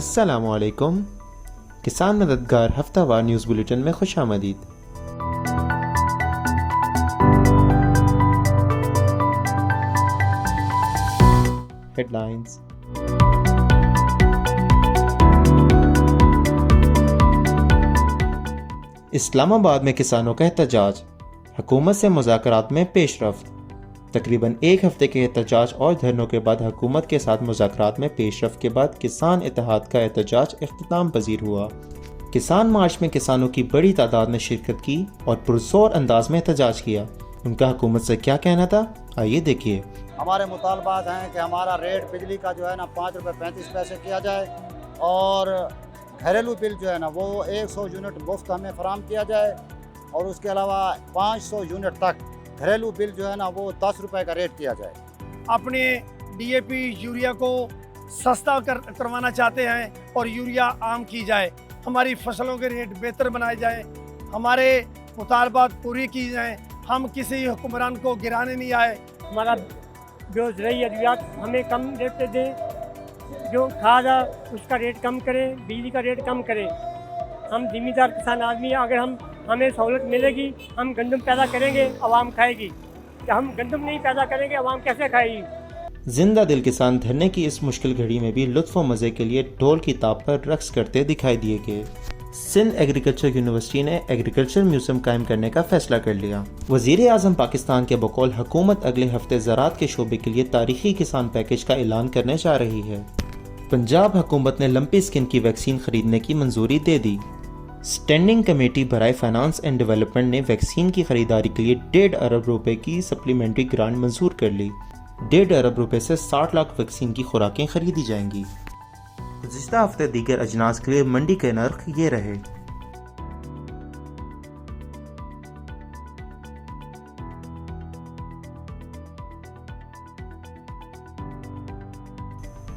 السلام علیکم۔ کسان مددگار ہفتہ وار نیوز بلیٹن میں خوش آمدید۔ Head lines. اسلام آباد میں کسانوں کا احتجاج، حکومت سے مذاکرات میں پیش رفت۔ تقریباً ایک ہفتے کے احتجاج اور دھرنوں کے بعد حکومت کے ساتھ مذاکرات میں پیش رفت کے بعد کسان اتحاد کا احتجاج اختتام پذیر ہوا۔ کسان مارچ میں کسانوں کی بڑی تعداد نے شرکت کی اور پرزور انداز میں احتجاج کیا۔ ان کا حکومت سے کیا کہنا تھا، آئیے دیکھیے۔ ہمارے مطالبات ہیں کہ ہمارا ریٹ بجلی کا جو ہے نا 5.35 روپے کیا جائے، اور گھریلو بل جو ہے نا وہ 100 یونٹ مفت ہمیں فراہم کیا جائے، اور اس کے علاوہ 500 یونٹ تک گھریلو بل جو ہے نا وہ 10 روپے کا ریٹ کیا جائے۔ اپنے ڈی اے پی یوریا کو سستا کروانا چاہتے ہیں اور یوریا عام کی جائے، ہماری فصلوں کے ریٹ بہتر بنائے جائیں، ہمارے مطالبات پوری کی جائیں، ہم کسی حکمران کو گرانے نہیں آئے۔ ہمارا جو زرعی ادویات ہمیں کم ریٹ پہ دیں، جو کھاد ہے اس کا ریٹ کم کریں، بجلی کا ریٹ کم کریں۔ ہم ذمہ دار کسان آدمی ہیں، اگر ہمیں سہولت ملے گی ہم گندم پیدا کریں گے، عوام کھائے گی۔ کہ ہم گندم نہیں پیدا کریں گے عوام کیسے کھائے گی؟ زندہ دل کسان دھرنے کی اس مشکل گھڑی میں بھی لطف و مزے کے لیے ڈھول کی تاب پر رقص کرتے دکھائی دیے گئے۔ سندھ ایگریکلچر یونیورسٹی نے ایگریکلچر میوزیم قائم کرنے کا فیصلہ کر لیا۔ وزیر اعظم پاکستان کے بقول حکومت اگلے ہفتے زراعت کے شعبے کے لیے تاریخی کسان پیکیج کا اعلان کرنے جا رہی ہے۔ پنجاب حکومت نے لمپی اسکن کی ویکسین خریدنے کی منظوری دے دی۔ اسٹینڈنگ کمیٹی برائے فائنانس اینڈ ڈیولپمنٹ نے ویکسین کی خریداری کے لیے 1.5 ارب روپے کی سپلیمنٹری گرانٹ منظور کر لی۔ 1.5 ارب روپے سے 60 لاکھ ویکسین کی خوراکیں خریدی جائیں گی۔ گزشتہ ہفتے دیگر اجناس کے لیے منڈی کے نرخ یہ رہے۔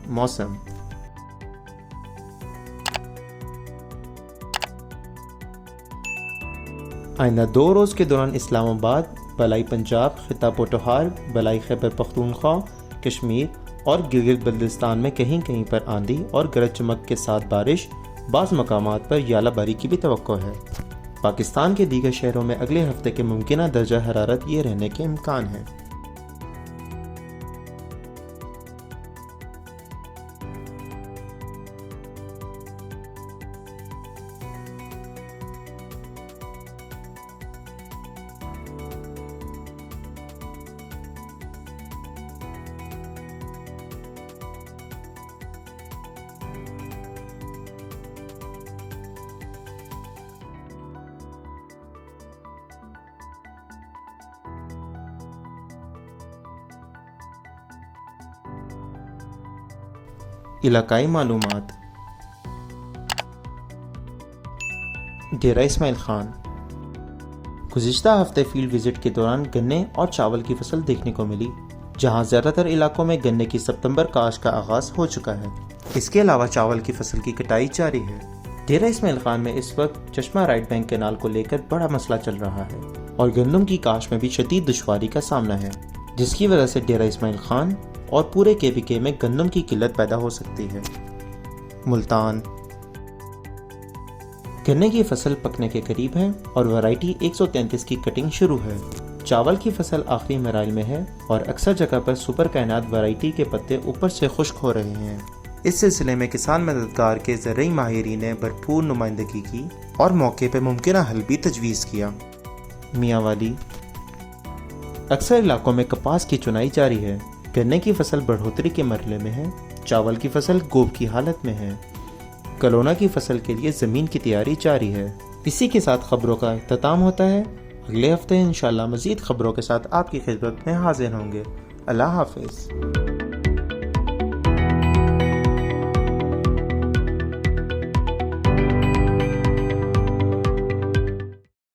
موسم۔ آئندہ 2 روز کے دوران اسلام آباد، بالائی پنجاب، خطہ پوٹوہار، بالائی خیبر پختونخوا، کشمیر اور گلگت بلتستان میں کہیں کہیں پر آندھی اور گرج چمک کے ساتھ بارش، بعض مقامات پر ژالہ باری کی بھی توقع ہے۔ پاکستان کے دیگر شہروں میں اگلے ہفتے کے ممکنہ درجہ حرارت یہ رہنے کے امکان ہیں۔ علاقائی معلومات۔ ڈیرہ اسماعیل خان۔ گزشتہ ہفتے فیلڈ وزٹ کے دوران گنے اور چاول کی فصل دیکھنے کو ملی، جہاں زیادہ تر علاقوں میں گنے کی ستمبر کاشت کا آغاز ہو چکا ہے۔ اس کے علاوہ چاول کی فصل کی کٹائی جاری ہے۔ ڈیرہ اسماعیل خان میں اس وقت چشمہ رائٹ بینک کینال کو لے کر بڑا مسئلہ چل رہا ہے اور گندم کی کاشت میں بھی شدید دشواری کا سامنا ہے، جس کی وجہ سے ڈیرہ اسماعیل خان اور پورے KPK میں گندم کی قلت پیدا ہو سکتی ہے۔ ملتان۔ گنے کی فصل پکنے کے قریب ہے اور ورائٹی 133 کی کٹنگ شروع ہے۔ چاول کی فصل آخری مراحل میں ہے اور اکثر جگہ پر سپر کائنات ورائٹی کے پتے اوپر سے خشک ہو رہے ہیں۔ اس سلسلے میں کسان مددگار کے زرعی ماہرین نے بھرپور نمائندگی کی اور موقع پہ ممکنہ حل بھی تجویز کیا۔ میاں والی۔ اکثر علاقوں میں کپاس کی چنائی جاری ہے۔ گنے کی فصل بڑھوتری کے مرحلے میں ہے، چاول کی فصل گوب کی حالت میں ہے۔ کلونا کی فصل کے لیے زمین کی تیاری جاری ہے۔ اسی کے ساتھ خبروں کا اختتام ہوتا ہے۔ اگلے ہفتے انشاءاللہ مزید خبروں کے ساتھ آپ کی خدمت میں حاضر ہوں گے۔ اللہ حافظ۔